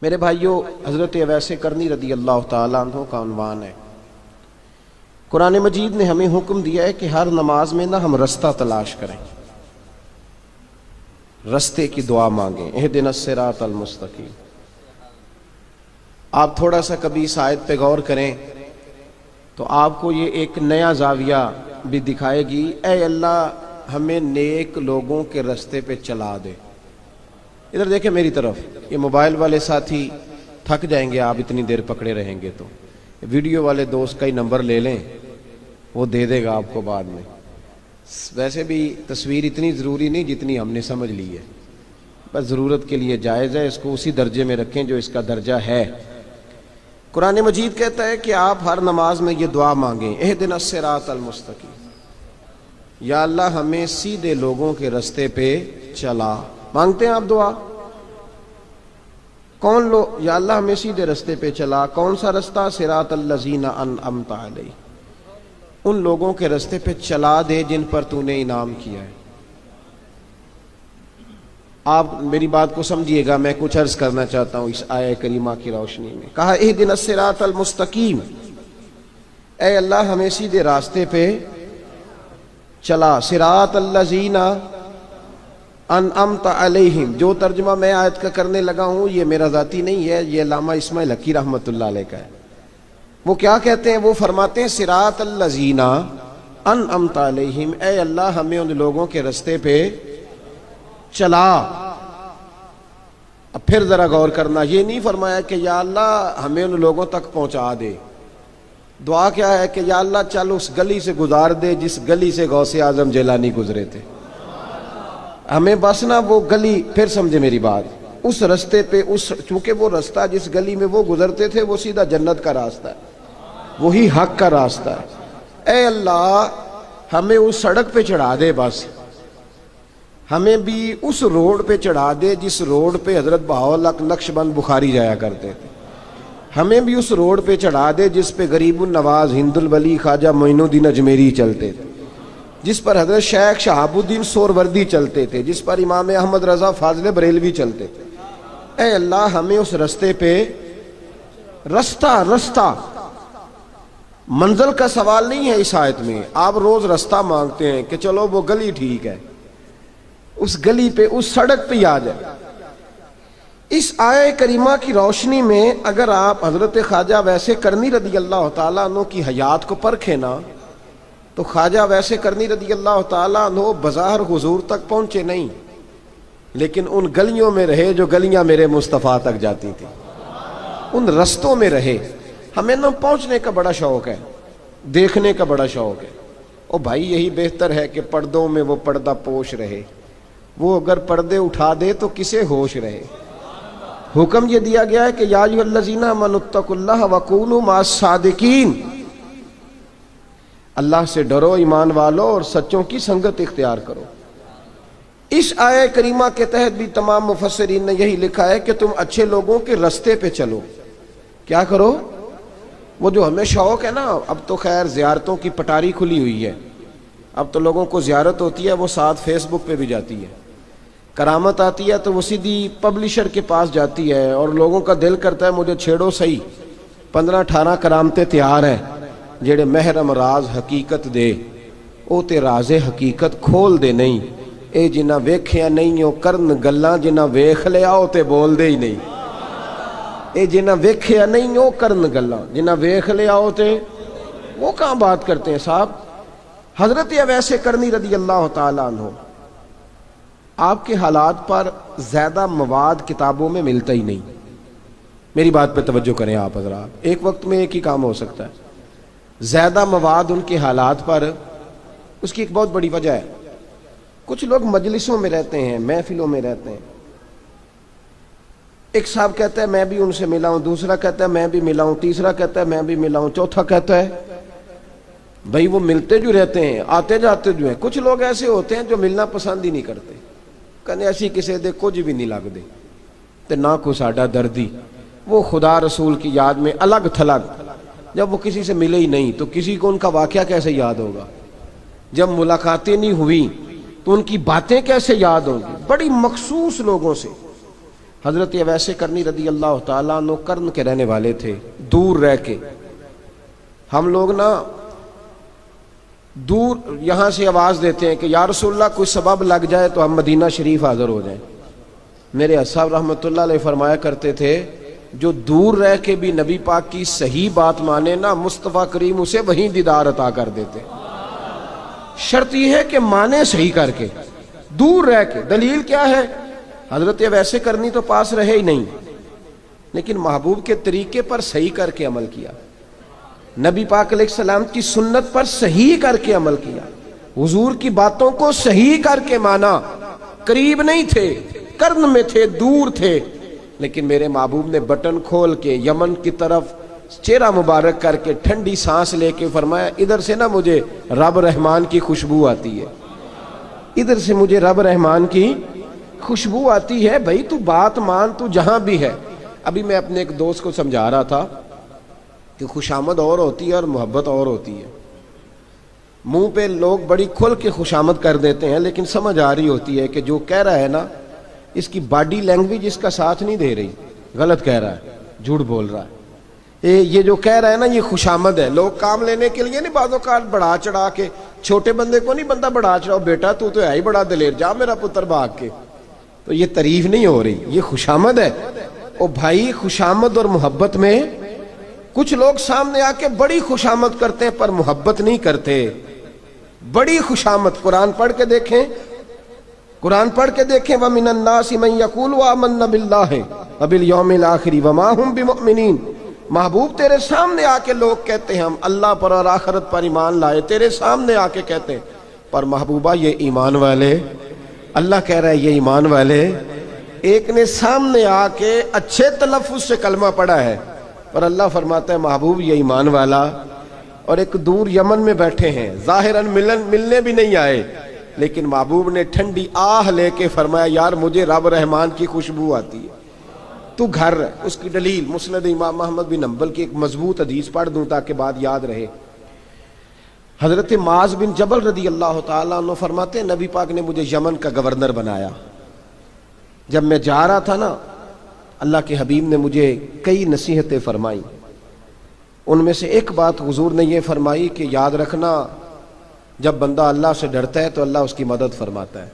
میرے بھائیوں، حضرت اویس کرنی رضی اللہ تعالیٰ عنہ کا عنوان ہے۔ قرآن مجید نے ہمیں حکم دیا ہے کہ ہر نماز میں ہم رستہ تلاش کریں، رستے کی دعا مانگیں، اہدنا الصراط المستقیم۔ آپ تھوڑا سا کبھی اس آیت پہ غور کریں تو آپ کو یہ ایک نیا زاویہ بھی دکھائے گی۔ اے اللہ ہمیں نیک لوگوں کے رستے پہ چلا دے۔ ادھر دیکھیں میری طرف، یہ موبائل والے ساتھی تھک جائیں گے آپ اتنی دیر پکڑے رہیں گے، تو ویڈیو والے دوست کا ہی نمبر لے لیں، وہ دے دے گا آپ کو بعد میں۔ ویسے بھی تصویر اتنی ضروری نہیں جتنی ہم نے سمجھ لی ہے، بس ضرورت کے لیے جائز ہے، اس کو اسی درجے میں رکھیں جو اس کا درجہ ہے۔ قرآن مجید کہتا ہے کہ آپ ہر نماز میں یہ دعا مانگیں، اہدنا الصراط المستقیم، یا اللہ ہمیں سیدھے لوگوں کے رستے پہ چلا۔ مانگتے ہیں آپ دعا؟ کون لوگ؟ یا اللہ ہمیں سیدھے رستے پہ چلا۔ کون سا رستہ؟ صراط الذین انعمت علیہم، ان لوگوں کے رستے پہ چلا دے جن پر تو نے انعام کیا ہے۔ آپ میری بات کو سمجھیے گا، میں کچھ عرض کرنا چاہتا ہوں اس آیہ کریمہ کی روشنی میں۔ کہا اہدنا الصراط المستقیم، اے اللہ ہمیں سیدھے راستے پہ چلا۔ صراط الذین انعمت علیہم، جو ترجمہ میں آیت کا کرنے لگا ہوں یہ میرا ذاتی نہیں ہے، یہ علامہ اسماعیل حقی رحمۃ اللہ علیہ کا ہے۔ وہ کیا کہتے ہیں؟ وہ فرماتے ہیں صراط الذین انعمت علیہم، اے اللہ ہمیں ان لوگوں کے رستے پہ چلا۔ اب پھر ذرا غور کرنا، یہ نہیں فرمایا کہ یا اللہ ہمیں ان لوگوں تک پہنچا دے۔ دعا کیا ہے کہ یا اللہ چل اس گلی سے گزار دے جس گلی سے غوث اعظم جیلانی گزرے تھے، ہمیں بس نا وہ گلی، پھر سمجھے میری بات، اس رستے پہ، اس چونکہ وہ رستہ جس گلی میں وہ گزرتے تھے وہ سیدھا جنت کا راستہ ہے، وہی حق کا راستہ ہے۔ اے اللہ ہمیں اس سڑک پہ چڑھا دے، بس ہمیں بھی اس روڈ پہ چڑھا دے جس روڈ پہ حضرت بہاؤالحق نقشبند بخاری جایا کرتے تھے، ہمیں بھی اس روڈ پہ چڑھا دے جس پہ غریب النواز ہند الولی خواجہ معین الدین اجمیری چلتے تھے، جس پر حضرت شیخ شہاب الدین سہروردی چلتے تھے، جس پر امام احمد رضا فاضل بریلوی چلتے تھے۔ اے اللہ ہمیں اس رستے پہ، رستہ منزل کا سوال نہیں ہے اس آیت میں۔ آپ روز رستہ مانگتے ہیں کہ چلو وہ گلی ٹھیک ہے، اس گلی پہ، اس سڑک پہ آ جائے۔ اس آیہ کریمہ کی روشنی میں اگر آپ حضرت خواجہ اویس کرنی رضی اللہ تعالیٰ عنہ کی حیات کو پرکھیں نا، تو خواجہ اویس کرنی رضی اللہ تعالیٰ عنہ بظاہر حضور تک پہنچے نہیں، لیکن ان گلیوں میں رہے جو گلیاں میرے مصطفیٰ تک جاتی تھیں، ان رستوں میں رہے۔ ہمیں نہ پہنچنے کا بڑا شوق ہے، دیکھنے کا بڑا شوق ہے۔ او بھائی یہی بہتر ہے کہ پردوں میں وہ پردہ پوش رہے، وہ اگر پردے اٹھا دے تو کسے ہوش رہے۔ حکم یہ دیا گیا ہے کہ یا ایھا الذین آمنوا اتقوا اللہ وکونوا مع الصادقین، اللہ سے ڈرو ایمان والو اور سچوں کی سنگت اختیار کرو۔ اس آیہ کریمہ کے تحت بھی تمام مفسرین نے یہی لکھا ہے کہ تم اچھے لوگوں کے رستے پہ چلو۔ کیا کرو؟ وہ جو ہمیں شوق ہے نا، اب تو خیر زیارتوں کی پٹاری کھلی ہوئی ہے، اب تو لوگوں کو زیارت ہوتی ہے وہ ساتھ فیس بک پہ بھی جاتی ہے، کرامت آتی ہے تو وہ سیدھی پبلشر کے پاس جاتی ہے، اور لوگوں کا دل کرتا ہے مجھے چھیڑو صحیح، 15-18 کرامتیں تیار ہیں، جڑے محرم راز حقیقت دے او تے راز حقیقت کھول دے نہیں، اے جنہ ویکھیا نہیں او کرن گلاں، جنہ ویکھ لیا او تے بول دے ہی نہیں۔ اے جنہ ویکھیا نہیں او کرن گلاں، جنہ ویکھ لیا او تے، وہ کہاں بات کرتے ہیں صاحب۔ حضرت اویس کرنی رضی اللہ تعالیٰ عنہ، آپ کے حالات پر زیادہ مواد کتابوں میں ملتا ہی نہیں۔ میری بات پہ توجہ کریں آپ حضرات، ایک وقت میں ایک ہی کام ہو سکتا ہے۔ زیادہ مواد ان کے حالات پر، اس کی ایک بہت بڑی وجہ ہے۔ کچھ لوگ مجلسوں میں رہتے ہیں، محفلوں میں رہتے ہیں، ایک صاحب کہتا ہے میں بھی ان سے ملا ہوں، دوسرا کہتا ہے میں بھی ملا ہوں، تیسرا کہتا ہے میں بھی ملا ہوں، چوتھا کہتا ہے بھائی وہ ملتے جو رہتے ہیں، آتے جاتے جو ہیں۔ کچھ لوگ ایسے ہوتے ہیں جو ملنا پسند ہی نہیں کرتے، کہنے ایسی کسی دے کچھ بھی نہیں لگ دے تے نہ کو ساڈا دردی۔ وہ خدا رسول کی یاد میں الگ تھلگ، جب وہ کسی سے ملے ہی نہیں تو کسی کو ان کا واقعہ کیسے یاد ہوگا؟ جب ملاقاتیں نہیں ہوئی تو ان کی باتیں کیسے یاد ہوں گی؟ بڑی مخصوص لوگوں سے حضرت اویس کرنی رضی اللہ تعالیٰ عنہ کرن کے رہنے والے تھے، دور رہ کے۔ ہم لوگ نا دور یہاں سے آواز دیتے ہیں کہ یا رسول اللہ کوئی سبب لگ جائے تو ہم مدینہ شریف حاضر ہو جائیں۔ میرے اصحاب رحمۃ اللہ علیہ فرمایا کرتے تھے جو دور رہ کے بھی نبی پاک کی صحیح بات مانے نا، مصطفیٰ کریم اسے وہیں دیدار عطا کر دیتے۔ شرط یہ ہے کہ مانے صحیح کر کے، دور رہ کے۔ دلیل کیا ہے؟ حضرت ویسے کرنی تو پاس رہے ہی نہیں، لیکن محبوب کے طریقے پر صحیح کر کے عمل کیا، نبی پاک علیہ السلام کی سنت پر صحیح کر کے عمل کیا، حضور کی باتوں کو صحیح کر کے مانا۔ قریب نہیں تھے، کرن میں تھے، دور تھے، لیکن میرے محبوب نے بٹن کھول کے یمن کی طرف چہرہ مبارک کر کے ٹھنڈی سانس لے کے فرمایا ادھر سے نا مجھے رب رحمان کی خوشبو آتی ہے، ادھر سے مجھے رب رحمان کی خوشبو آتی ہے، بھائی تو بات مان، تو جہاں بھی ہے۔ ابھی میں اپنے ایک دوست کو سمجھا رہا تھا کہ خوشامد اور ہوتی ہے اور محبت اور ہوتی ہے۔ منہ پہ لوگ بڑی کھل کے خوشامد کر دیتے ہیں، لیکن سمجھ آ رہی ہوتی ہے کہ جو کہہ رہا ہے نا اس کی باڈی لینگویج اس کا ساتھ نہیں دے رہی، غلط کہہ رہا ہے، جھوٹ بول رہا ہے۔ یہ جو کہہ رہا ہے نا یہ خوشامد ہے۔ لوگ کام لینے کے لیے نہیں بعض اوقات بڑھا چڑھا کے، چھوٹے بندے کو نہیں بندہ بڑھا چڑھاؤ، بیٹا تو ہے ہی بڑا دلیر، جا میرا پتر بھاگ کے، تو یہ تعریف نہیں ہو رہی، یہ خوشامد ہے۔ او بھائی خوشامد اور محبت میں کچھ لوگ سامنے آ کے بڑی خوشامد کرتے ہیں پر محبت نہیں کرتے۔ بڑی خوشامد قرآن پڑھ کے دیکھیں، قرآن پڑھ کے دیکھیں وَمِنَ النَّاسِ مَن يَقُولُ آمَنَّا بِاللَّهِ وَبِالْيَوْمِ الْآخِرِ وَمَا هُمْ بِمُؤْمِنِينَ۔ محبوب تیرے سامنے آ کے لوگ کہتے ہیں ہم اللہ پر اور آخرت پر ایمان لائے، تیرے سامنے آ کے کہتے ہیں، پر محبوبہ یہ ایمان والے، اللہ کہہ رہا ہے یہ ایمان والے۔ ایک نے سامنے آ کے اچھے تلفظ سے کلمہ پڑھا ہے، پر اللہ فرماتا ہے محبوب یہ ایمان والا۔ اور ایک دور یمن میں بیٹھے ہیں، ظاہراً ملنے بھی نہیں آئے، لیکن محبوب نے ٹھنڈی آہ لے کے فرمایا یار مجھے رب رحمان کی خوشبو آتی ہے، تو گھر۔ اس کی دلیل مسند امام محمد بن حنبل کی ایک مضبوط حدیث پڑھ دوں تاکہ بات یاد رہے۔ حضرت معاذ بن جبل رضی اللہ تعالیٰ عنہ فرماتے ہیں نبی پاک نے مجھے یمن کا گورنر بنایا۔ جب میں جا رہا تھا نا اللہ کے حبیب نے مجھے کئی نصیحتیں فرمائیں، ان میں سے ایک بات حضور نے یہ فرمائی کہ یاد رکھنا جب بندہ اللہ سے ڈرتا ہے تو اللہ اس کی مدد فرماتا ہے۔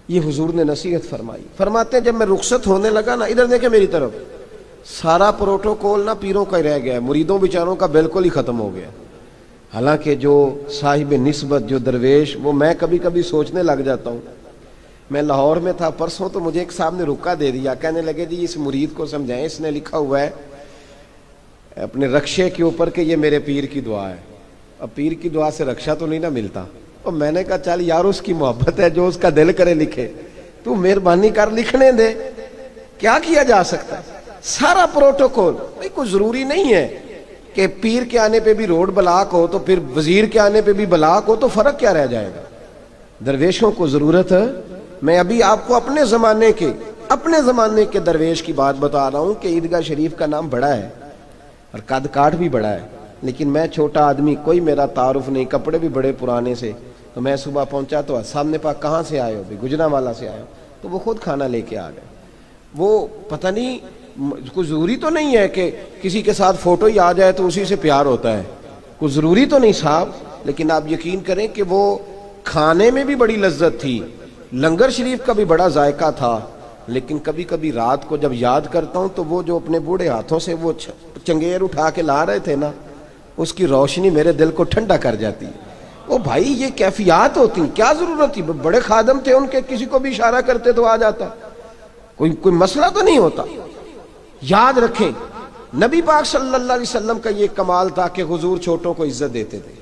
یہ حضور نے نصیحت فرمائی۔ فرماتے ہیں جب میں رخصت ہونے لگا نا، ادھر دیکھیں میری طرف، سارا پروٹوکول نا پیروں کا ہی رہ گیا ہے، مریدوں بیچاروں کا بالکل ہی ختم ہو گیا۔ حالانکہ جو صاحب نسبت، جو درویش، وہ میں کبھی کبھی سوچنے لگ جاتا ہوں۔ میں لاہور میں تھا پرسوں، تو مجھے ایک صاحب نے رکا دے دیا، کہنے لگے جی اس مرید کو سمجھائیں، اس نے لکھا ہوا ہے اپنے رکشے کے اوپر کہ یہ میرے پیر کی دعا ہے۔ اب پیر کی دعا سے رکشہ تو نہیں نہ ملتا۔ اور میں نے کہا چل یار اس کی محبت ہے، جو اس کا دل کرے لکھے، تو مہربانی کر لکھنے دے، کیا کیا جا سکتا ہے۔ سارا پروٹوکول، بھائی کوئی ضروری نہیں ہے کہ پیر کے آنے پہ بھی روڈ بلاک ہو تو پھر وزیر کے آنے پہ بھی بلاک ہو، تو فرق کیا رہ جائے گا۔ درویشوں کو ضرورت ہے۔ میں ابھی آپ کو اپنے زمانے کے درویش کی بات بتا رہا ہوں کہ عیدگاہ شریف کا نام بڑا ہے اور قد کاٹ بھی بڑا ہے، لیکن میں چھوٹا آدمی، کوئی میرا تعارف نہیں، کپڑے بھی بڑے پرانے سے، تو میں صبح پہنچا تو سامنے پاک کہاں سے آئے ہو؟ بھی گجرانوالہ سے آئے ہو، تو وہ خود کھانا لے کے آ گئے۔ وہ پتہ نہیں، کوئی ضروری تو نہیں ہے کہ کسی کے ساتھ فوٹو ہی آ جائے تو اسی سے پیار ہوتا ہے، کوئی ضروری تو نہیں صاحب، لیکن آپ یقین کریں کہ وہ کھانے میں بھی بڑی لذت تھی، لنگر شریف کا بھی بڑا ذائقہ تھا۔ لیکن کبھی کبھی رات کو جب یاد کرتا ہوں تو وہ جو اپنے بوڑھے ہاتھوں سے وہ چنگیر اٹھا کے لا رہے تھے نا، اس کی روشنی میرے دل کو ٹھنڈا کر جاتی۔ او بھائی یہ کیفیات ہوتی، کیا ضرورت تھی؟ بڑے خادم تھے ان کے، کسی کو بھی اشارہ کرتے تو آ جاتا، کوئی مسئلہ تو نہیں ہوتا۔ یاد رکھیں نبی پاک صلی اللہ علیہ وسلم کا یہ کمال تھا کہ حضور چھوٹوں کو عزت دیتے تھے،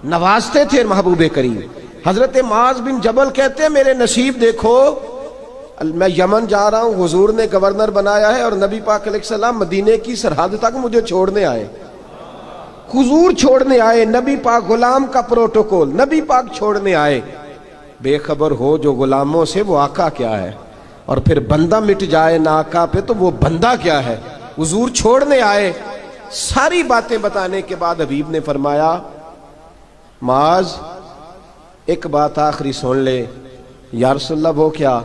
نوازتے تھے محبوب کریم۔ حضرت معاذ بن جبل کہتے ہیں میرے نصیب دیکھو، میں یمن جا رہا ہوں، حضور نے گورنر بنایا ہے اور نبی پاک علیہ السلام مدینے کی سرحد تک مجھے چھوڑنے آئے، حضور چھوڑنے آئے، نبی پاک غلام کا پروٹوکول، نبی پاک چھوڑنے آئے۔ بے خبر ہو جو غلاموں سے وہ آقا کیا ہے، اور پھر بندہ مٹ جائے نہ آقا پہ تو وہ بندہ کیا ہے۔ حضور چھوڑنے آئے، ساری باتیں بتانے کے بعد حبیب نے فرمایا معاذ ایک بات آخری سن لے۔ یا رسول اللہ وہ کیا؟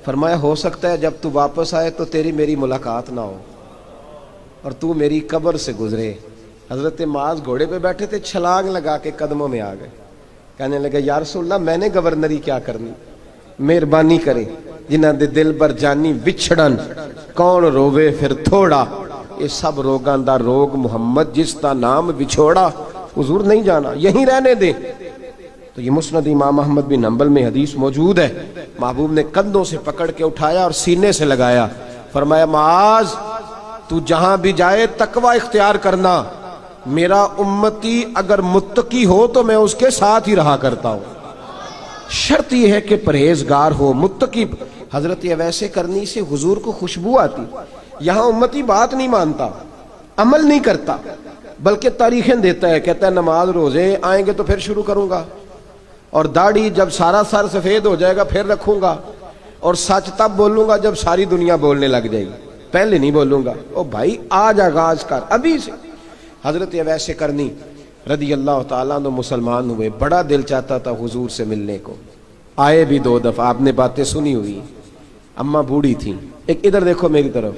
فرمایا ہو سکتا ہے جب تو واپس آئے تو تیری میری ملاقات نہ ہو اور تو میری قبر سے گزرے۔ حضرت معاذ گھوڑے پہ بیٹھے تھے، چھلانگ لگا کے قدموں میں آ گئے، کہنے لگے یا رسول اللہ میں نے گورنری کیا کرنی، مہربانی کرے جنہاں دے دل بر جانی وچھڑن کون رووے پھر تھوڑا، یہ سب روگاں دا روگ محمد جس دا نام وچھوڑا، حضور نہیں جانا یہیں رہنے دے۔ تو یہ مسند امام احمد بن حنبل میں حدیث موجود ہے، محبوب نے کندھوں سے پکڑ کے اٹھایا اور سینے سے لگایا، فرمایا معاذ تو جہاں بھی جائے تقوی اختیار کرنا، میرا امتی اگر متقی ہو تو میں اس کے ساتھ ہی رہا کرتا ہوں، شرط یہ ہے کہ پرہیزگار ہو متقی۔ حضرت ویسے کرنی سے حضور کو خوشبو آتی، یہاں امتی بات نہیں مانتا، عمل نہیں کرتا، بلکہ تاریخیں دیتا ہے، کہتا ہے نماز روزے آئیں گے تو پھر شروع کروں گا، اور داڑھی جب سارا سر سفید ہو جائے گا پھر رکھوں گا، اور سچ تب بولوں گا جب ساری دنیا بولنے لگ جائے گی، پہلے نہیں بولوں گا۔ او بھائی آج آغاز کر ابھی سے۔ حضرت ویسے کرنی رضی اللہ تعالیٰ عنہ مسلمان ہوئے، بڑا دل چاہتا تھا حضور سے ملنے کو، آئے بھی 2 دفعہ، آپ نے باتیں سنی ہوئی، اماں بوڑھی تھیں، ایک ادھر دیکھو میری طرف،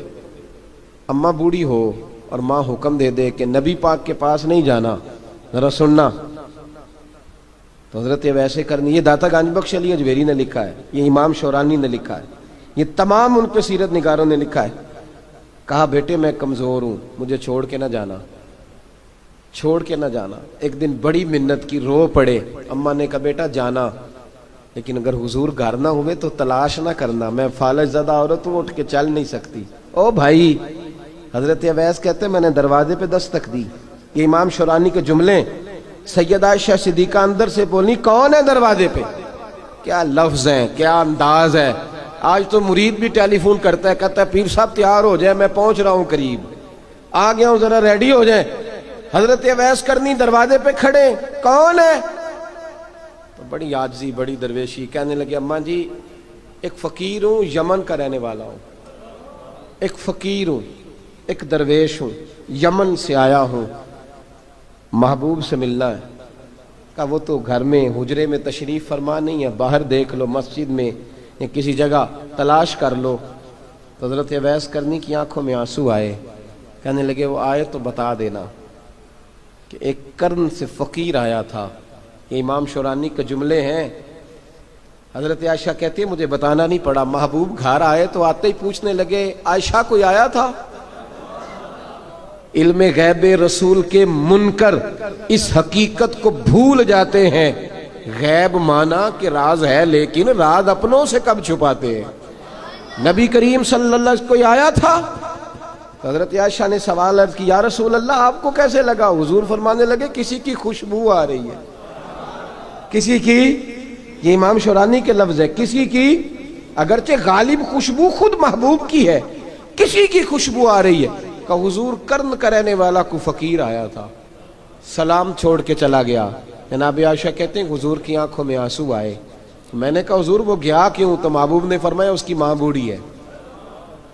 اماں بوڑھی ہو اور ماں حکم دے دے کہ نبی پاک کے پاس نہیں جانا، ذرا سننا، تو حضرت ویسے کرنی، یہ داتا گنج بخش علی اجویری نے لکھا ہے، یہ امام شورانی نے لکھا ہے، یہ تمام ان پہ سیرت نگاروں نے لکھا ہے، کہا بیٹے میں کمزور ہوں، مجھے چھوڑ کے نہ جانا، چھوڑ کے نہ جانا۔ ایک دن بڑی منت کی، رو پڑے، اماں نے کہا بیٹا جانا، لیکن اگر حضور گھر نہ ہوئے تو تلاش نہ کرنا، میں فالج زدہ عورت ہوں، اٹھ کے چل نہیں سکتی۔ او بھائی، حضرت اویس کہتے ہیں میں نے دروازے پہ دستک دی، یہ امام شورانی کے جملے، سیدہ عائشہ صدیقہ اندر سے بولنی کون ہے دروازے پہ، کیا لفظ ہیں، کیا انداز ہے۔ آج تو مرید بھی ٹیلی فون کرتا ہے، کہتا ہے پیر صاحب تیار ہو جائے، میں پہنچ رہا ہوں، قریب آ گیا ہوں، ذرا ریڈی ہو جائیں۔ حضرت اویس کرنی دروازے پہ کھڑے، کون ہے؟ تو بڑی عاجزی، بڑی درویشی، کہنے لگے اماں جی ایک فقیر ہوں، یمن کا رہنے والا ہوں، ایک فقیر ہوں، ایک درویش ہوں، یمن سے آیا ہوں، محبوب سے ملنا ہے۔ کہا وہ تو گھر میں حجرے میں تشریف فرما نہیں ہے، باہر دیکھ لو، مسجد میں یا کسی جگہ تلاش کر لو۔ تو حضرت اویس کرنی کی آنکھوں میں آنسو آئے، کہنے لگے وہ آئے تو بتا دینا کہ ایک کرن سے فقیر آیا تھا، یہ امام شورانی کے جملے ہیں۔ حضرت عائشہ کہتی ہے مجھے بتانا نہیں پڑا، محبوب گھر آئے تو آتے ہی پوچھنے لگے عائشہ کوئی آیا تھا؟ علم غیب رسول کے منکر اس حقیقت کو بھول جاتے ہیں، غیب مانا کہ راز ہے لیکن راز اپنوں سے کب چھپاتے ہیں۔ نبی کریم صلی اللہ علیہ وسلم کوئی آیا تھا؟ حضرت عائشہ نے سوال عرض کی یا رسول اللہ آپ کو کیسے لگا؟ حضور فرمانے لگے کسی کی خوشبو آ رہی ہے، کسی کی، یہ امام شورانی کے لفظ ہے، کسی کی، اگرچہ غالب خوشبو خود محبوب کی ہے، کسی کی خوشبو آ رہی ہے۔ کہ حضور کرن کرنے والا کو فقیر آیا تھا، سلام چھوڑ کے چلا گیا۔ جناب عائشہ کہتے ہیں حضور کی آنکھوں میں آنسو آئے، میں نے کہا حضور وہ گیا کیوں؟ تو محبوب نے فرمایا اس کی ماں بوڑھی ہے،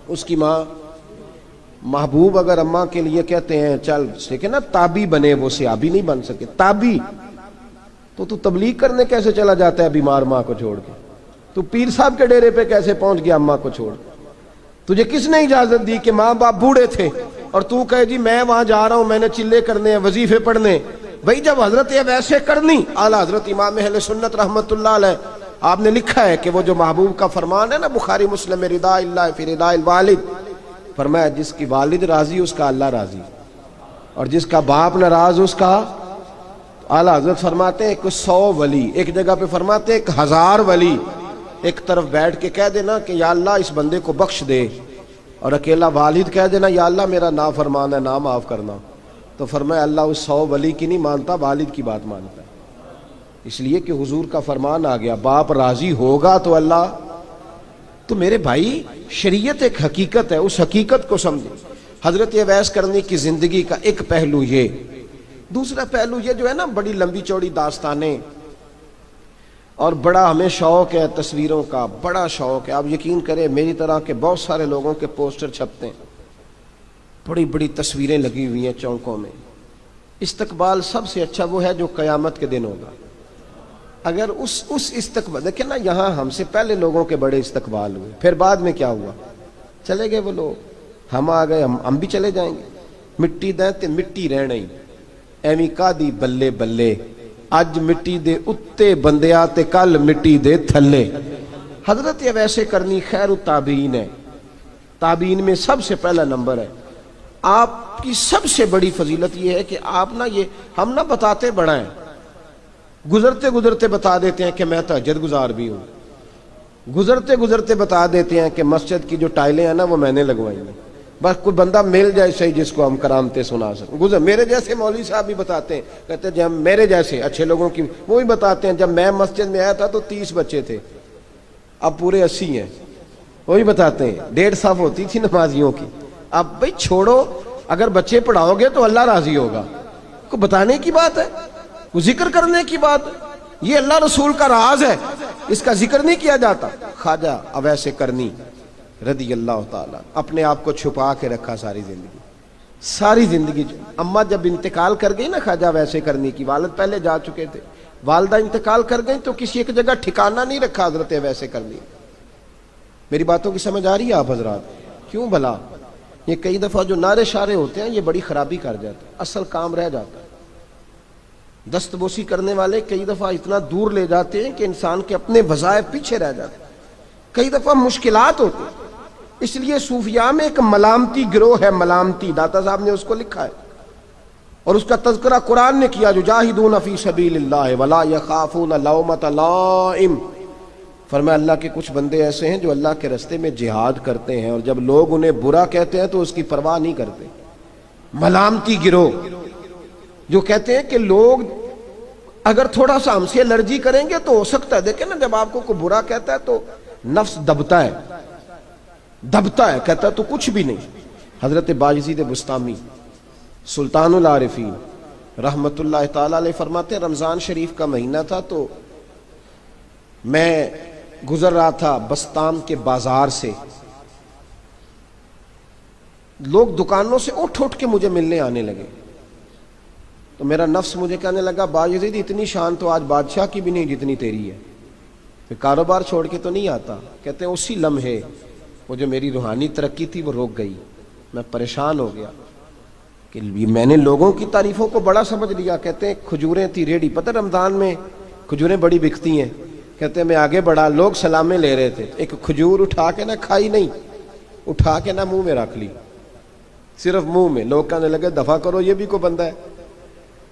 اس کی ماں۔ محبوب اگر اماں کے لیے کہتے ہیں چل دیکھیں نا تابی بنے، وہ صحابی نہیں بن سکے، تابی، تو تبلیغ کرنے کیسے چلا جاتا ہے بیمار ماں کو چھوڑ کے؟ تو پیر صاحب کے ڈیرے پہ کیسے پہنچ گیا اماں کو چھوڑ کے؟ تجھے کس نے اجازت دی کہ ماں باپ بوڑھے تھے اور تو کہے جی میں وہاں جا رہا ہوں، میں نے چلے کرنے ہیں، وظیفے پڑھنے؟ بھئی جب حضرت ویسے کرنی اعلیٰ حضرت امام اہل سنت رحمت اللہ علیہ، آپ نے لکھا ہے کہ وہ جو محبوب کا فرمان ہے نا بخاری مسلم میں، رضا اللہ فی رضا الوالد، فرمایا جس کی والد راضی اس کا اللہ راضی، اور جس کا باپ ناراض اس کا، اعلیٰ حضرت فرماتے ہیں ایک 100 ولی، ایک جگہ پہ فرماتے ہیں 1000 ولی ایک طرف بیٹھ کے کہہ دینا کہ یا اللہ اس بندے کو بخش دے، اور اکیلا والد کہہ دینا یا اللہ میرا نافرمان ہے، نہ معاف کرنا، تو فرمایا اللہ اس 100 ولی کی نہیں مانتا، والد کی بات مانتا ہے۔ اس لیے کہ حضور کا فرمان آ گیا باپ راضی ہوگا تو اللہ۔ تو میرے بھائی شریعت ایک حقیقت ہے، اس حقیقت کو سمجھیں۔ حضرت اویس کرنی کی زندگی کا ایک پہلو یہ، دوسرا پہلو یہ جو ہے نا بڑی لمبی چوڑی داستانیں، اور بڑا ہمیں شوق ہے تصویروں کا، بڑا شوق ہے، آپ یقین کریں میری طرح کے بہت سارے لوگوں کے پوسٹر چھپتے ہیں، بڑی بڑی تصویریں لگی ہوئی ہیں چوکوں میں۔ استقبال سب سے اچھا وہ ہے جو قیامت کے دن ہوگا، اگر اس استقبال دیکھیں نا، یہاں ہم سے پہلے لوگوں کے بڑے استقبال ہوئے، پھر بعد میں کیا ہوا؟ چلے گئے وہ لوگ، ہم آ گئے، ہم بھی چلے جائیں گے۔ مٹی دیں تے مٹی رہنا ہی، ایویں کا دی بلے بلے، اج مٹی دے اتے بندیا تے کل مٹی دے تھلے۔ حضرت ویسے کرنی خیر التابعین ہے، تابعین میں سب سے پہلا نمبر ہے۔ آپ کی سب سے بڑی فضیلت یہ ہے کہ آپ نا، یہ ہم نہ بتاتے بڑا ہیں، گزرتے گزرتے بتا دیتے ہیں کہ میں تہجد گزار بھی ہوں، گزرتے گزرتے بتا دیتے ہیں کہ مسجد کی جو ٹائلیں ہیں نا وہ میں نے لگوائی ہیں، بس کوئی بندہ مل جائے صحیح جس کو ہم کرامتیں سنا سکیں۔ میرے جیسے مولوی صاحب بھی بتاتے ہیں، کہتے ہیں جب میرے جیسے اچھے لوگوں کی، وہ بھی بتاتے ہیں جب میں مسجد میں آیا تھا تو 30 بچے تھے، اب پورے 80 ہیں، وہ بھی بتاتے ہیں 1.5 صف ہوتی تھی نمازیوں کی، اب بھائی چھوڑو، اگر بچے پڑھاؤ گے تو اللہ راضی ہوگا، کو بتانے کی بات ہے، وہ ذکر کرنے کی بات ہے، یہ اللہ رسول کا راز ہے، اس کا ذکر نہیں کیا جاتا۔ خواجہ اویس کرنی رضی اللہ تعالیٰ اپنے آپ کو چھپا کے رکھا ساری زندگی۔ اماں جب انتقال کر گئی نا خواجہ اویس کرنی کی، والد پہلے جا چکے تھے، والدہ انتقال کر گئی تو کسی ایک جگہ ٹھکانہ نہیں رکھا حضرت اویس کرنی۔ میری باتوں کی سمجھ آ رہی ہے آپ حضرات؟ کیوں بھلا یہ کئی دفعہ جو نعرے شارے ہوتے ہیں یہ بڑی خرابی کر جاتے ہیں، اصل کام رہ جاتا ہے۔ دست بوسی کرنے والے کئی دفعہ اتنا دور لے جاتے ہیں کہ انسان کے اپنے وظائف پیچھے رہ جاتے ہیں، کئی دفعہ مشکلات ہوتی ہیں۔ اس لیے صوفیاء میں ایک ملامتی گروہ ہے، ملامتی، داتا صاحب نے اس کو لکھا ہے اور اس کا تذکرہ قرآن نے کیا، جو جاہدون فی سبیل اللہ ولا یخافون لومۃ لائم۔ فرمایا اللہ کے کچھ بندے ایسے ہیں جو اللہ کے راستے میں جہاد کرتے ہیں اور جب لوگ انہیں برا کہتے ہیں تو اس کی پرواہ نہیں کرتے۔ ملامتی گروہ جو کہتے ہیں کہ لوگ اگر تھوڑا سا ہم سے الرجی کریں گے تو ہو سکتا ہے، دیکھیں نا جب آپ کو کوئی برا کہتا ہے تو نفس دبتا ہے، کہتا ہے تو کچھ بھی نہیں۔ حضرت باجزید بستامی سلطان العارفین رحمت اللہ تعالی علیہ فرماتے ہیں رمضان شریف کا مہینہ تھا تو میں گزر رہا تھا بستام کے بازار سے، لوگ دکانوں سے اٹھ اٹھ کے مجھے ملنے آنے لگے، تو میرا نفس مجھے کہنے لگا باجزید اتنی شان تو آج بادشاہ کی بھی نہیں جتنی تیری ہے، پھر کاروبار چھوڑ کے تو نہیں آتا۔ کہتے ہیں اسی لمحے وہ جو میری روحانی ترقی تھی وہ رک گئی، میں پریشان ہو گیا کہ میں نے لوگوں کی تعریفوں کو بڑا سمجھ لیا۔ کہتے ہیں کھجوریں تھی ریڈی، پتہ رمضان میں کھجوریں بڑی بکتی ہیں، کہتے ہیں میں آگے بڑھا، لوگ سلامیں لے رہے تھے، ایک کھجور اٹھا کے نہ کھائی نہیں، اٹھا کے نہ منہ میں رکھ لی، صرف منہ میں۔ لوگ کہنے لگے دفع کرو، یہ بھی کوئی بندہ ہے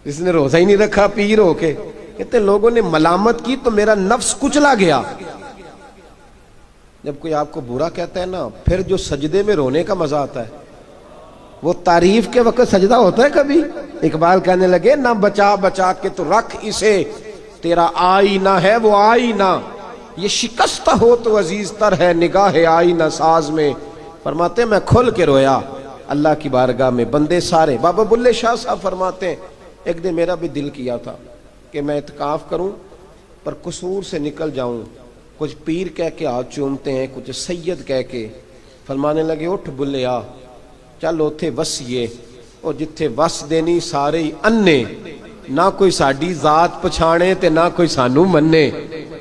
جس نے روزہ ہی نہیں رکھا پیر ہو کے۔ کہتے ہیں لوگوں نے ملامت کی تو میرا نفس کچلا گیا۔ جب کوئی آپ کو برا کہتا ہے نا، پھر جو سجدے میں رونے کا مزہ آتا ہے، وہ تعریف کے وقت سجدہ ہوتا ہے کبھی؟ اقبال کہنے لگے نہ بچا بچا کے تو رکھ اسے، تیرا آئینہ ہے وہ آئینہ، یہ شکستہ ہو تو عزیز تر ہے نگاہ آئینہ ساز میں۔ فرماتے میں کھل کے رویا اللہ کی بارگاہ میں، بندے سارے۔ بابا بلے شاہ صاحب فرماتے ہیں ایک دن میرا بھی دل کیا تھا کہ میں اعتکاف کروں پر قصور سے نکل جاؤں، کچھ پیر کہہ کے ہاتھ چومتے ہیں، کچھ سید کہہ کے۔ فرمانے لگے اٹھ بلے آ، چل اوتھے وسیے، اور جتھے وس دینی سارے ہی انے، نہ کوئی ساڈی ذات پچھانے تے نہ کوئی سانو مننے،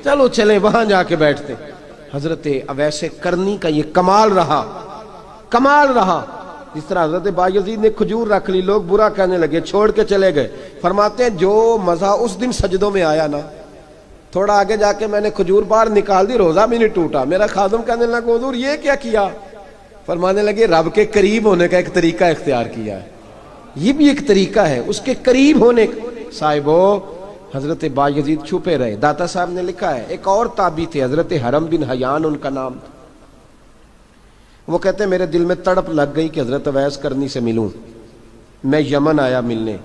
چلو چلیں وہاں جا کے بیٹھتے۔ حضرت اویس کرنی کا یہ کمال رہا، جس طرح حضرت بایزید نے کھجور رکھ لی، لوگ برا کہنے لگے، چھوڑ کے چلے گئے۔ فرماتے ہیں جو مزہ اس دن سجدوں میں آیا نا، تھوڑا آگے جا کے میں نے کھجور باہر نکال دی، روزہ بھی نہیں ٹوٹا۔ میرا خادم کہنے لگا حضور یہ کیا کیا؟ فرمانے لگے رب کے قریب ہونے کا ایک طریقہ اختیار کیا ہے، یہ بھی ایک طریقہ ہے اس کے قریب ہونے کا۔ صاحبو حضرت بایزید چھپے رہے۔ داتا صاحب نے لکھا ہے ایک اور تابعی تھے حضرت حرم بن حیان ان کا نام تھا، وہ کہتے ہیں میرے دل میں تڑپ لگ گئی کہ حضرت اویس کرنی سے ملوں۔ میں یمن آیا ملنے،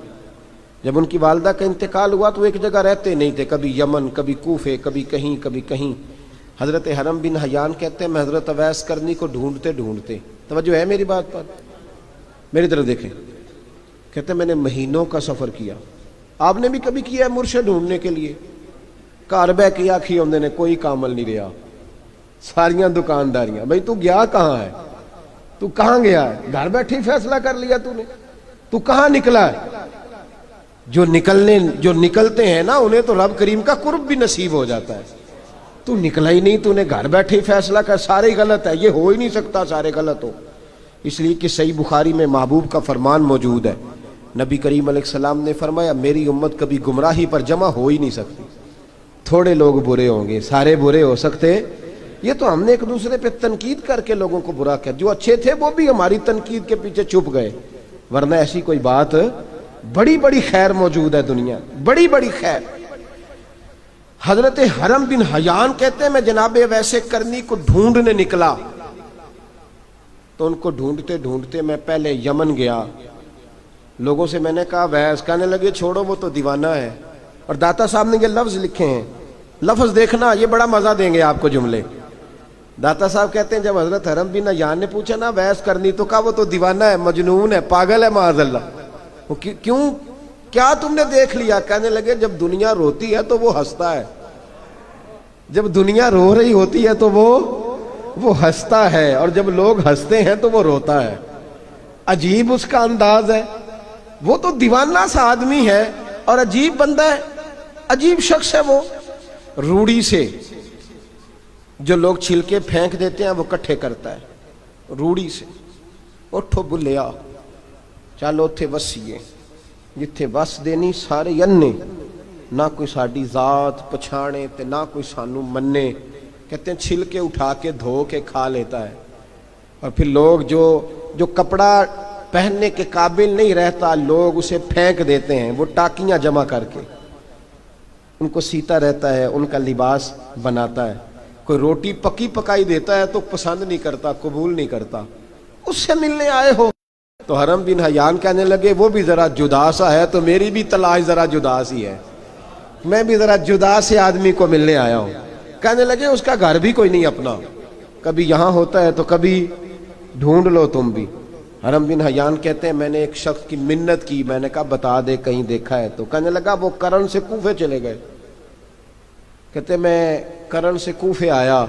جب ان کی والدہ کا انتقال ہوا تو ایک جگہ رہتے نہیں تھے، کبھی یمن، کبھی کوفے، کبھی کہیں۔ حضرت حرم بن حیان کہتے ہیں میں حضرت اویس کرنی کو ڈھونڈتے، توجہ ہے میری بات پر، میری طرف دیکھیں، کہتے ہیں میں نے مہینوں کا سفر کیا۔ آپ نے بھی کبھی کیا ہے مرشد ڈھونڈنے کے لیے؟ گھر بہ کے آکھی ہوندے نے کوئی کامل نہیں رہا، ساریاں دکانداریاں، بھئی تو گیا کہاں ہے؟ تو کہاں گیا ہے؟ گھر بیٹھے فیصلہ کر لیا تو نے، تو کہاں نکلا ہے؟ جو نکلتے ہیں نا انہیں تو رب کریم کا قرب بھی نصیب ہو جاتا ہے. تو نکلا ہی نہیں, تو نے گھر بیٹھے ہی فیصلہ کر سارے غلط ہے, یہ ہو ہی نہیں سکتا سارے غلط ہو. اس لیے کہ صحیح بخاری میں محبوب کا فرمان موجود ہے, نبی کریم علیہ السلام نے فرمایا میری امت کبھی گمراہی پر جمع ہو ہی نہیں سکتی. تھوڑے لوگ برے ہوں گے, سارے برے ہو سکتے. یہ تو ہم نے ایک دوسرے پہ تنقید کر کے لوگوں کو برا کیا, جو اچھے تھے وہ بھی ہماری تنقید کے پیچھے چھپ گئے, ورنہ ایسی کوئی بات, بڑی بڑی خیر موجود ہے دنیا, بڑی بڑی خیر. حضرت حرم بن حیان کہتے ہیں میں جناب ویسے کرنی کو ڈھونڈنے نکلا, تو ان کو ڈھونڈتے ڈھونڈتے میں پہلے یمن گیا. لوگوں سے میں نے کہا ویس, کہنے لگے چھوڑو وہ تو دیوانہ ہے. اور داتا صاحب نے یہ لفظ لکھے ہیں, لفظ دیکھنا یہ بڑا مزہ دیں گے آپ کو جملے. داتا صاحب کہتے ہیں جب حضرت حرم بن حیان نے پوچھا نا ویس کرنی, تو کہا وہ تو دیوانہ ہے, مجنون ہے, پاگل ہے معاذ اللہ. وہ کیوں, کیا تم نے دیکھ لیا؟ کہنے لگے جب دنیا روتی ہے تو وہ ہنستا ہے, جب دنیا رو رہی ہوتی ہے تو وہ ہنستا ہے, اور جب لوگ ہنستے ہیں تو وہ روتا ہے. عجیب اس کا انداز ہے. وہ تو دیوانہ سا آدمی ہے اور عجیب بندہ ہے, عجیب شخص ہے. وہ روڑی سے جو لوگ چھلکے پھینک دیتے ہیں وہ کٹھے کرتا ہے, روڑی سے. اٹھو بلیا چلو تھے وسیے جتھے وس دینی سارے ینے, نہ کوئی ساڈی ذات پچھانے تے نہ کوئی سانو منے. کہتے ہیں چھلکے اٹھا کے دھو کے کھا لیتا ہے, اور پھر لوگ جو کپڑا پہننے کے قابل نہیں رہتا لوگ اسے پھینک دیتے ہیں, وہ ٹاکیاں جمع کر کے ان کو سیتا رہتا ہے, ان کا لباس بناتا ہے. کوئی روٹی پکی پکائی دیتا ہے تو پسند نہیں کرتا, قبول نہیں کرتا. اس سے ملنے آئے ہو. تو حرم بن حیان کہنے لگے وہ بھی ذرا جدا سا ہے تو میری بھی تلاش ذرا جدا سی ہے, میں بھی ذرا جدا سے آدمی کو ملنے آیا ہوں. کہنے لگے اس کا گھر بھی کوئی نہیں اپنا, کبھی یہاں ہوتا ہے تو کبھی ڈھونڈ لو تم بھی. حرم بن حیان کہتے ہیں میں نے ایک شخص کی منت کی, میں نے کہا بتا دے کہیں دیکھا ہے تو. کہنے لگا وہ کرن سے کوفے چلے گئے. کہتے میں کرن سے کوفے آیا,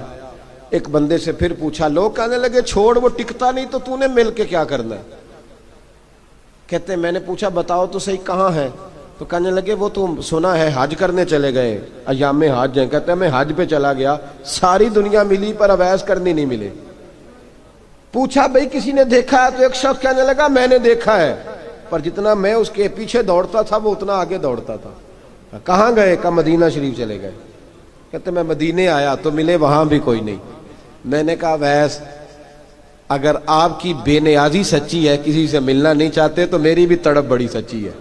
ایک بندے سے پھر پوچھا, لوگ کہنے لگے چھوڑ وہ ٹکتا نہیں تو نے مل کے کیا کرنا ہے. کہتے میں نے پوچھا بتاؤ تو صحیح کہاں ہے, تو کہنے لگے وہ تو سنا ہے حج کرنے چلے گئے, ایام حج ہیں. کہتے ہیں میں حج پہ چلا گیا, ساری دنیا ملی پر اویس کرنی نہیں ملے. پوچھا بھئی کسی نے دیکھا ہے, تو ایک شخص کہنے لگا میں نے دیکھا ہے, پر جتنا میں اس کے پیچھے دوڑتا تھا وہ اتنا آگے دوڑتا تھا. کہاں گئے؟ کہ مدینہ شریف چلے گئے. کہتے میں مدینے آیا تو ملے وہاں بھی کوئی نہیں. میں نے کہا ویس اگر آپ کی بے نیازی سچی ہے, کسی سے ملنا نہیں چاہتے, تو میری بھی تڑپ بڑی سچی ہے,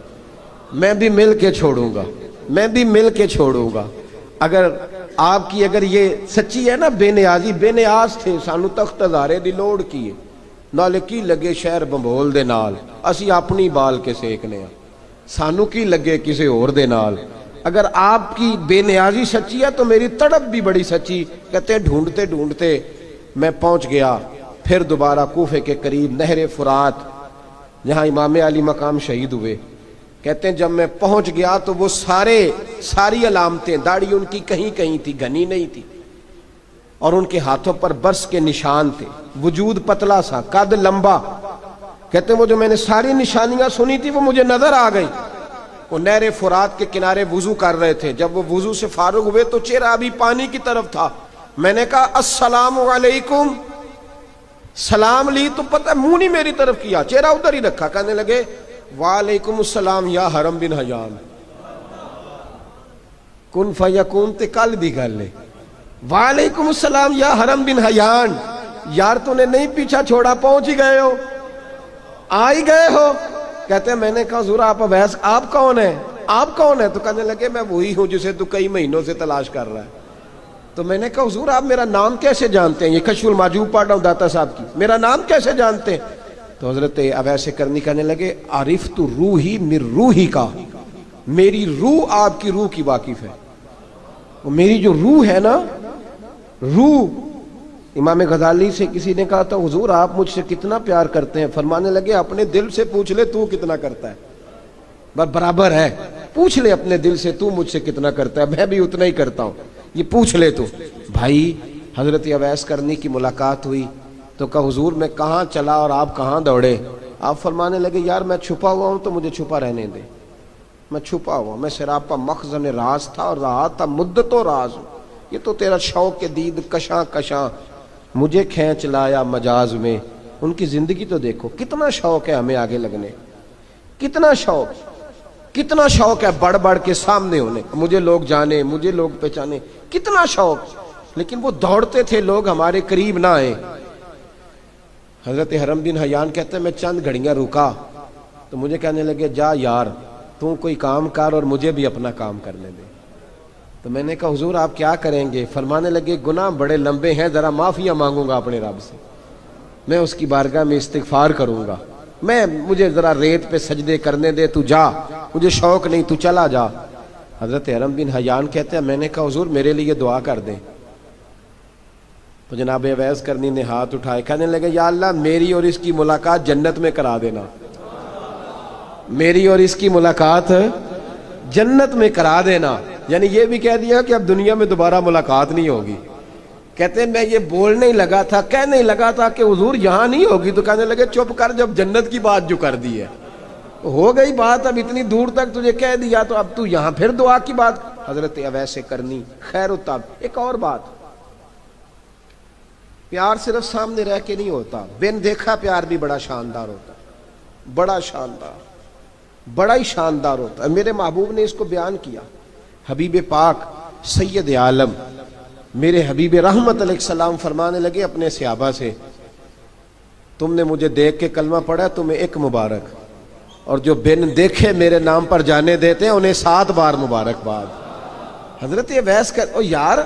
میں بھی مل کے چھوڑوں گا, میں بھی مل کے چھوڑوں گا. اگر آپ کی اگر یہ سچی ہے نا بے نیازی, بے نیاز تھے, سانو تخت ہزارے دی لوڑ کیے, نالے کی لگے شہر بمبول دے نال, اسی اپنی بال کے سیکنے, سانو کی لگے کسی اور دے نال. اگر آپ کی بے نیازی سچی ہے تو میری تڑپ بھی بڑی سچی. کہتے ڈھونڈتے ڈھونڈتے میں پہنچ گیا پھر دوبارہ کوفے کے قریب نہر فرات جہاں امام علی مقام شہید ہوئے. کہتے ہیں جب میں پہنچ گیا تو وہ ساری علامتیں, داڑھی ان کی کہیں کہیں تھی, گھنی نہیں تھی, اور ان کے ہاتھوں پر برس کے نشان تھے, وجود پتلا سا, قد لمبا. کہتے ہیں وہ جو میں نے ساری نشانیاں سنی تھی وہ مجھے نظر آ گئی. وہ نہر فرات کے کنارے وضو کر رہے تھے, جب وہ وضو سے فارغ ہوئے تو چہرہ ابھی پانی کی طرف تھا. میں نے کہا السلام علیکم, سلام لی تو پتہ منہ نہیں میری طرف کیا, چہرہ ادھر ہی رکھا. کہنے لگے وعلیکم السلام یا حرم بن حیان. کن فیکون تے کل دی گل ہے. وعلیکم السلام یا حرم بن حیان, یار تو نے نہیں پیچھا چھوڑا, پہنچ ہی گئے ہو, آ ہی گئے ہو. کہتے ہیں میں نے کہا حضور آپ اویس, آپ کون ہیں, آپ کون ہیں؟ تو کہنے لگے میں وہی ہوں جسے تو کئی مہینوں سے تلاش کر رہا ہے. تو میں نے کہا حضور آپ میرا نام کیسے جانتے ہیں؟ یہ کشف المعجوب پڑھ رہا ہوں داتا صاحب کی, میرا نام کیسے جانتے ہیں؟ تو حضرت اویس کرنی کہنے لگے عرفت روحی من روحی کا, میری روح آپ کی روح کی واقف ہے. میری جو روح ہے نا, روح. امام غزالی سے کسی نے کہا تھا حضور آپ مجھ سے کتنا پیار کرتے ہیں؟ فرمانے لگے اپنے دل سے پوچھ لے تو کتنا کرتا ہے, برابر ہے. پوچھ لے اپنے دل سے تو مجھ سے کتنا کرتا ہے, میں بھی اتنا ہی کرتا ہوں, یہ پوچھ لے تو. بھائی حضرت اویس کرنی کی ملاقات ہوئی تو کہا حضور میں کہاں چلا اور آپ کہاں دوڑے؟ آپ فرمانے لگے یار میں چھپا ہوا ہوں تو مجھے چھپا رہنے دے, میں چھپا ہوا، میں سراپا مخزن راز تھا اور رہا تھا مدتوں راز ہوں۔ یہ تو تیرا شوق کے دید کشاں کشاں مجھے کھینچ لایا مجاز میں۔ ان کی زندگی تو دیکھو، کتنا شوق ہے ہمیں آگے لگنے، کتنا شوق ہے بڑھ بڑھ کے سامنے ہونے، مجھے لوگ جانے، مجھے لوگ پہچانے، کتنا شوق، لیکن وہ دوڑتے تھے لوگ ہمارے قریب نہ آئے۔ حضرت حرم بن حیان کہتے ہیں میں چند گھڑیاں رکا تو مجھے کہنے لگے جا یار تو کوئی کام کر اور مجھے بھی اپنا کام کرنے دے۔ تو میں نے کہا حضور آپ کیا کریں گے؟ فرمانے لگے گناہ بڑے لمبے ہیں، ذرا معافیاں مانگوں گا اپنے رب سے، میں اس کی بارگاہ میں استغفار کروں گا، مجھے ذرا ریت پہ سجدے کرنے دے، تو جا، مجھے شوق نہیں، تو چلا جا۔ حضرت حرم بن حیان کہتے ہیں میں نے کہا حضور میرے لیے دعا کر دیں۔ تو جناب اویس کرنی نے ہاتھ اٹھائے، کہنے لگے یا اللہ میری اور اس کی ملاقات جنت میں کرا دینا، میری اور اس کی ملاقات جنت میں کرا دینا۔ یعنی یہ بھی کہہ دیا کہ اب دنیا میں دوبارہ ملاقات نہیں ہوگی۔ کہتے ہیں میں یہ بولنے ہی لگا تھا، کہنے ہی لگا تھا کہ حضور یہاں نہیں ہوگی، تو کہنے لگے چپ کر، جب جنت کی بات جو کر دی ہے ہو گئی بات، اب اتنی دور تک تجھے کہہ دیا تو اب تو یہاں پھر دعا کی بات۔ حضرت اویس کرنی خیر التاب۔ ایک اور بات، پیار صرف سامنے رہ کے نہیں ہوتا، بن دیکھا پیار بھی بڑا شاندار ہوتا، بڑا شاندار، بڑا ہی شاندار ہوتا ہے۔ میرے محبوب نے اس کو بیان کیا، حبیب پاک سید عالم میرے حبیب رحمت علیہ السلام فرمانے لگے اپنے صحابہ سے تم نے مجھے دیکھ کے کلمہ پڑھا، تمہیں ایک مبارک، اور جو بن دیکھے میرے نام پر جانے دیتے ہیں انہیں 7 بار مبارکباد۔ حضرت اویس کا او یار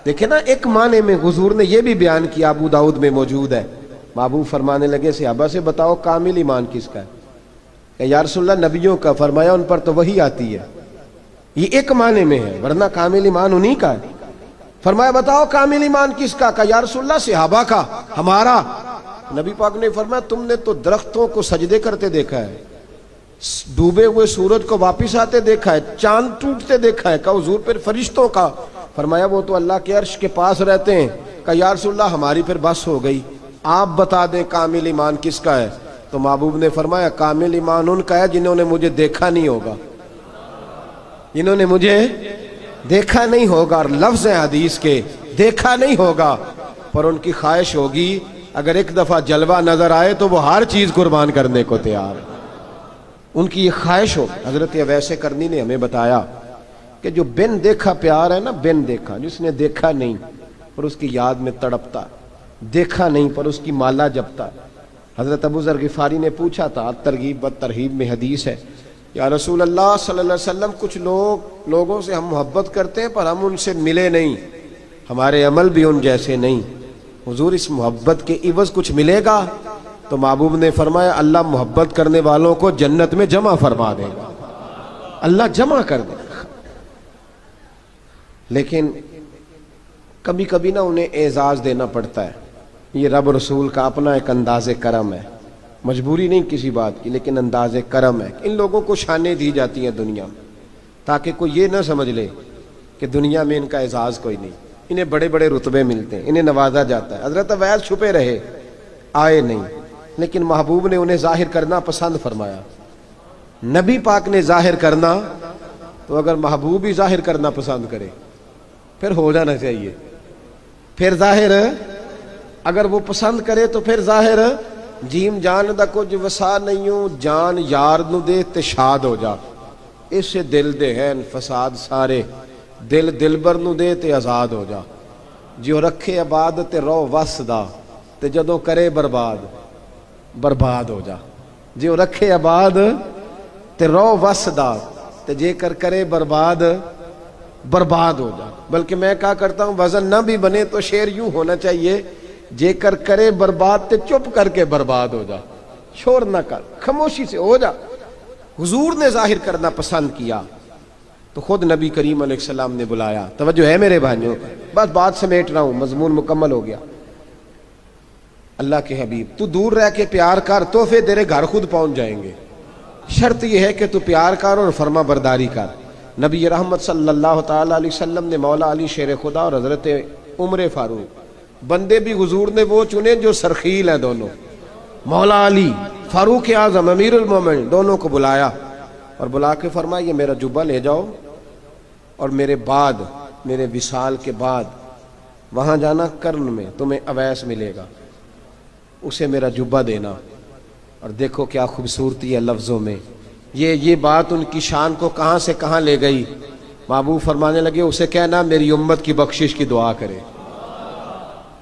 دیکھیں نا، ایک معنی میں حضور نے یہ بھی بیان کیا، ابو داؤد میں موجود ہے۔ محبوب فرمانے لگے صحابہ سے بتاؤ کامل ایمان کس کا ہے؟ کہ یا رسول اللہ نبیوں کا۔ فرمایا ان پر تو وہی آتی ہے، یہ ایک معنی میں ہے، ورنہ کامل ایمان انہی کا ہے۔ فرمایا بتاؤ کامل ایمان کس کا؟ کہ یا رسول اللہ صحابہ کا، ہمارا۔ نبی پاک نے فرمایا تم نے تو درختوں کو سجدے کرتے دیکھا ہے، ڈوبے ہوئے سورج کو واپس آتے دیکھا ہے، چاند ٹوٹتے دیکھا ہے۔ کہ حضور پھر فرشتوں کا؟ فرمایا وہ تو اللہ کے عرش کے پاس رہتے ہیں۔ کہ یا رسول اللہ ہماری پھر بس ہو گئی، آپ بتا دیں کامل ایمان کس کا ہے؟ تو محبوب نے فرمایا کامل ایمان ان کا ہے جنہوں نے مجھے دیکھا نہیں ہوگا، جنہوں نے مجھے دیکھا نہیں ہوگا، اور لفظ ہیں حدیث کے دیکھا نہیں ہوگا، پر ان کی خواہش ہوگی اگر ایک دفعہ جلوہ نظر آئے تو وہ ہر چیز قربان کرنے کو تیار، ان کی یہ خواہش ہو۔ حضرت اویس کرنی نے ہمیں بتایا کہ جو بن دیکھا پیار ہے نا، بن دیکھا، جس نے دیکھا نہیں پر اس کی یاد میں تڑپتا، دیکھا نہیں پر اس کی مالا جپتا۔ حضرت ابو ذر غفاری نے پوچھا تھا، ترغیب و ترہیب میں حدیث ہے، یا رسول اللہ صلی اللہ علیہ وسلم کچھ لوگوں سے ہم محبت کرتے ہیں پر ہم ان سے ملے نہیں، ہمارے عمل بھی ان جیسے نہیں، حضور اس محبت کے عوض کچھ ملے گا؟ تو محبوب نے فرمایا اللہ محبت کرنے والوں کو جنت میں جمع فرما دے گا، اللہ جمع کر دے گا۔ لیکن کبھی کبھی نہ انہیں اعزاز دینا پڑتا ہے، یہ رب رسول کا اپنا ایک انداز کرم ہے، مجبوری نہیں کسی بات کی، لیکن انداز کرم ہے۔ ان لوگوں کو شانیں دی جاتی ہیں دنیا میں تاکہ کوئی یہ نہ سمجھ لے کہ دنیا میں ان کا اعزاز کوئی نہیں، انہیں بڑے بڑے رتبے ملتے ہیں، انہیں نوازا جاتا ہے۔ حضرت اویس چھپے رہے، آئے نہیں، لیکن محبوب نے انہیں ظاہر کرنا پسند فرمایا۔ نبی پاک نے ظاہر کرنا، تو اگر محبوب ہی ظاہر کرنا پسند کرے پھر ہو جانا چاہیے، پھر ظاہر اگر وہ پسند کرے تو پھر ظاہر جیم جان دا کچھ وسا نہیں ہوں، جان یار نو دے تے شاد ہو جا، اس دل دے ہیں فساد سارے، دل دلبر نو دے تے آزاد ہو جا، جو رکھے آباد تے رو وس دا تے جدوں کرے برباد برباد ہو جا، جو رکھے آباد تے رو وس دا تے جے کر کرے برباد برباد ہو جا۔ بلکہ میں کہا کرتا ہوں وزن نہ بھی بنے تو شعر یوں ہونا چاہیے، جے کر کرے برباد تے چپ کر کے برباد ہو جا، شور نہ کر، خاموشی سے ہو جا۔ حضور نے ظاہر کرنا پسند کیا تو خود نبی کریم علیہ السلام نے بلایا۔ توجہ ہے میرے بھائیوں، بس بات سمیٹ رہا ہوں، مضمون مکمل ہو گیا۔ اللہ کے حبیب تو دور رہ کے پیار کر، تحفے تیرے گھر خود پہنچ جائیں گے، شرط یہ ہے کہ تو پیار کر اور فرما برداری کر۔ نبی رحمت صلی اللہ تعالی علیہ وسلم نے مولا علی شیر خدا اور حضرت عمر فاروق، بندے بھی حضور نے وہ چنے جو سرخیل ہیں دونوں، مولا علی فاروق اعظم امیر المومنین، دونوں کو بلایا۔ اور بلا کے فرمایا یہ میرا جبہ لے جاؤ اور میرے بعد، میرے وصال کے بعد وہاں جانا کرن میں، تمہیں اویس ملے گا، اسے میرا جبہ دینا۔ اور دیکھو کیا خوبصورتی ہے لفظوں میں، یہ بات ان کی شان کو کہاں سے کہاں لے گئی۔ محبوب فرمانے لگے اسے کہنا میری امت کی بخشش کی دعا کرے،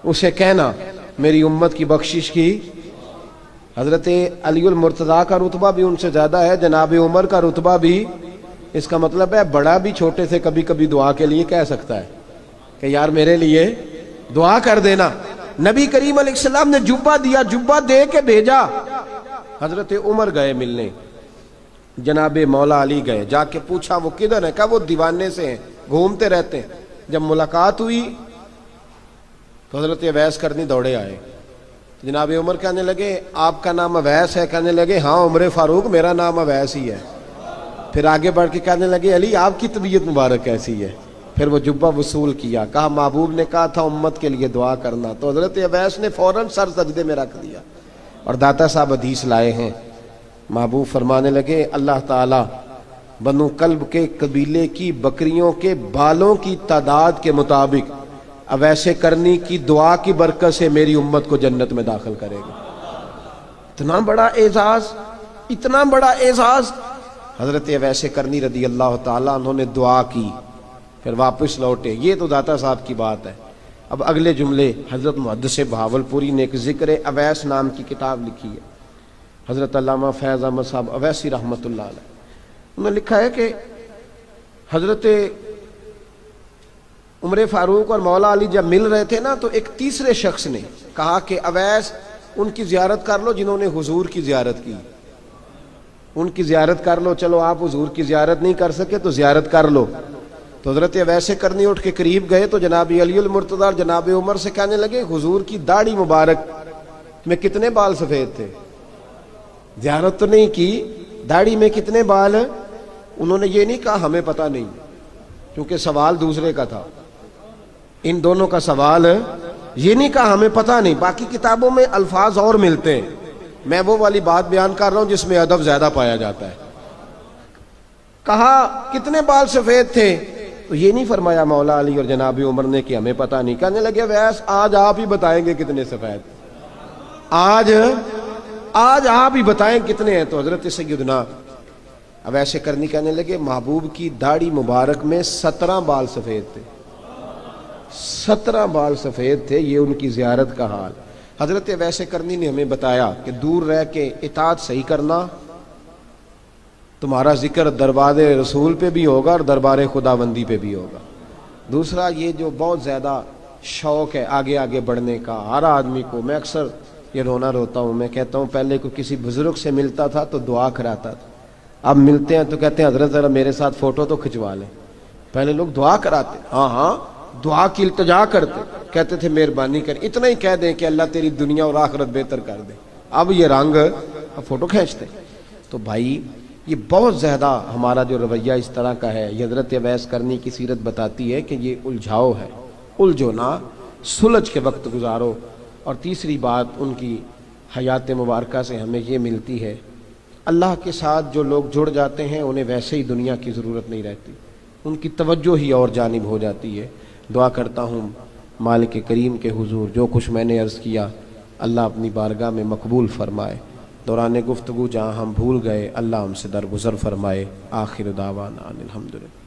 اسے کہنا میری امت کی بخشش کی۔ حضرت علی المرتضیٰ کا رتبہ بھی ان سے زیادہ ہے، جناب عمر کا رتبہ بھی، اس کا مطلب ہے بڑا بھی چھوٹے سے کبھی کبھی دعا کے لیے کہہ سکتا ہے کہ یار میرے لیے دعا کر دینا۔ نبی کریم علیہ السلام نے جبہ دیا، جبہ دے کے بھیجا۔ حضرت عمر گئے ملنے، جناب مولا علی گئے، جا کے پوچھا وہ کدھر ہے، کہا وہ دیوانے سے ہیں، گھومتے رہتے ہیں۔ جب ملاقات ہوئی تو حضرت اویس کرنی دوڑے آئے، جناب عمر کہنے لگے آپ کا نام اویس ہے؟ کہنے لگے ہاں عمر فاروق میرا نام اویس ہی ہے۔ پھر آگے بڑھ کے کہنے لگے علی آپ کی طبیعت مبارک کیسی ہے؟ پھر وہ جبہ وصول کیا، کہا محبوب نے کہا تھا امت کے لیے دعا کرنا، تو حضرت اویس نے فوراً سر سجدے میں رکھ دیا۔ اور داتا صاحب حدیث لائے ہیں، محبوب فرمانے لگے اللہ تعالی بنو کلب کے قبیلے کی بکریوں کے بالوں کی تعداد کے مطابق اویس کرنی کی دعا کی برکت سے میری امت کو جنت میں داخل کرے گا۔ اتنا بڑا اعزاز، اتنا بڑا اعزاز۔ حضرت اویس کرنی رضی اللہ تعالیٰ انہوں نے دعا کی، پھر واپس لوٹے۔ یہ تو داتا صاحب کی بات ہے۔ اب اگلے جملے حضرت محدث بہاولپوری نے ایک ذکر اویس نام کی کتاب لکھی ہے، حضرت علامہ فیض احمد صاحب اویسی رحمۃ اللہ علیہ، انہوں نے لکھا ہے کہ حضرت عمر فاروق اور مولا علی جب مل رہے تھے نا تو ایک تیسرے شخص نے کہا کہ اویس ان کی زیارت کر لو جنہوں نے حضور کی زیارت کی، ان کی زیارت کر لو، چلو آپ حضور کی زیارت نہیں کر سکے تو زیارت کر لو۔ تو حضرت اویس کرنی اٹھ کے قریب گئے تو جناب علی المرتضیٰ اور جناب عمر سے کہنے لگے حضور کی داڑھی مبارک میں کتنے بال سفید تھے؟ زیارت تو نہیں کی، داڑھی میں کتنے بال؟ انہوں نے یہ نہیں کہا ہمیں پتہ نہیں، کیونکہ سوال دوسرے کا تھا، ان دونوں کا سوال یہ نہیں کہا ہمیں پتہ نہیں۔ باقی کتابوں میں الفاظ اور ملتے ہیں، میں وہ والی بات بیان کر رہا ہوں جس میں ادب زیادہ پایا جاتا ہے۔ کہا کتنے بال سفید تھے؟ تو یہ نہیں فرمایا مولا علی اور جناب عمر نے کہ ہمیں پتہ نہیں، کہنے لگے ویس آج آپ ہی بتائیں گے کتنے سفید، آج آپ ہی بتائیں کتنے ہیں۔ تو حضرت سیدنا اویس کرنی کہنے لگے محبوب کی داڑھی مبارک میں 17 بال سفید تھے، 17 بال سفید تھے، یہ ان کی زیارت کا حال۔ حضرت اویس کرنی نے ہمیں بتایا کہ دور رہ کے اطاعت صحیح کرنا، تمہارا ذکر دربار رسول پہ بھی ہوگا اور دربار خداوندی پہ بھی ہوگا۔ دوسرا یہ جو بہت زیادہ شوق ہے آگے آگے بڑھنے کا ہر آدمی کو، میں اکثر یہ روتا ہوں، میں کہتا ہوں پہلے کوئی کسی بزرگ سے ملتا تھا تو دعا کراتا تھا، اب ملتے ہیں تو کہتے ہیں حضرت ذرا میرے ساتھ فوٹو تو کھنچوا لیں۔ پہلے لوگ دعا کراتے، ہاں دعا کی التجا کرتے، کہتے تھے مہربانی کر، اتنا ہی کہہ دیں کہ اللہ تیری دنیا اور آخرت بہتر کر دے، اب یہ رنگ اب فوٹو کھینچتے۔ تو بھائی یہ بہت زیادہ ہمارا جو رویہ اس طرح کا ہے، یہ حضرت اویس کرنی کی سیرت بتاتی ہے کہ یہ الجھاؤ ہے، الجھو نہ، سلجھ کے وقت گزارو۔ اور تیسری بات ان کی حیات مبارکہ سے ہمیں یہ ملتی ہے، اللہ کے ساتھ جو لوگ جڑ جاتے ہیں انہیں ویسے ہی دنیا کی ضرورت نہیں رہتی، ان کی توجہ ہی اور جانب ہو جاتی ہے۔ دعا کرتا ہوں مالک کریم کے حضور جو کچھ میں نے عرض کیا اللہ اپنی بارگاہ میں مقبول فرمائے، دوران گفتگو جہاں ہم بھول گئے اللہ ہم سے درگزر فرمائے۔ آخر دعوانا الحمدللہ۔